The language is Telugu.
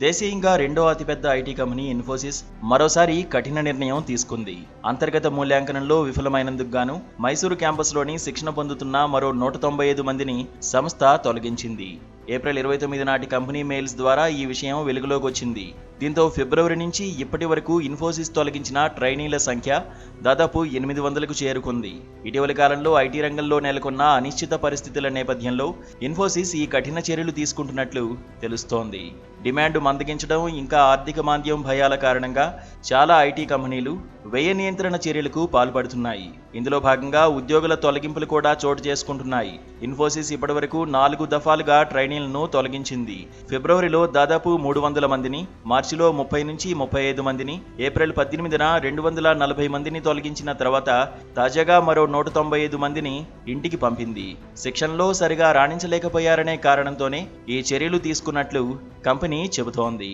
దేశీయంగా రెండో అతిపెద్ద ఐటీ కంపెనీ ఇన్ఫోసిస్ మరోసారి కఠిన నిర్ణయం తీసుకుంది. అంతర్గత మూల్యాంకనంలో విఫలమైనందుకు గాను మైసూరు క్యాంపస్లోని శిక్షణ పొందుతున్న మరో 195 మందిని సంస్థ తొలగించింది. ఏప్రిల్ 29 నాటి కంపెనీ మెయిల్స్ ద్వారా ఈ విషయం వెలుగులోకి వచ్చింది. దీంతో ఫిబ్రవరి నుంచి ఇప్పటి వరకు ఇన్ఫోసిస్ తొలగించిన ట్రైనీల సంఖ్య దాదాపు 800కు చేరుకుంది. ఇటీవలి కాలంలో ఐటీ రంగంలో నెలకొన్న అనిశ్చిత పరిస్థితుల నేపథ్యంలో ఇన్ఫోసిస్ ఈ కఠిన చర్యలు తీసుకుంటున్నట్లు తెలుస్తోంది. డిమాండ్ మందగించడం, ఇంకా ఆర్థిక మాంద్యం భయాల కారణంగా చాలా ఐటీ కంపెనీలు వ్యయ నియంత్రణ చర్యలకు పాల్పడుతున్నాయి. ఇందులో భాగంగా ఉద్యోగుల తొలగింపులు కూడా చోటు చేసుకుంటున్నాయి. ఇన్ఫోసిస్ ఇప్పటివరకు 4 దఫాలుగా ట్రైనీలను తొలగించింది. ఫిబ్రవరిలో దాదాపు 300 మందిని, మార్చిలో 30 నుంచి 35 మందిని, ఏప్రిల్ 18న 240 మందిని తొలగించిన తర్వాత తాజాగా మరో 195 మందిని ఇంటికి పంపింది. శిక్షణలో సరిగా రాణించలేకపోయారనే కారణంతోనే ఈ చర్యలు తీసుకున్నట్లు కంపెనీ చెబుతోంది.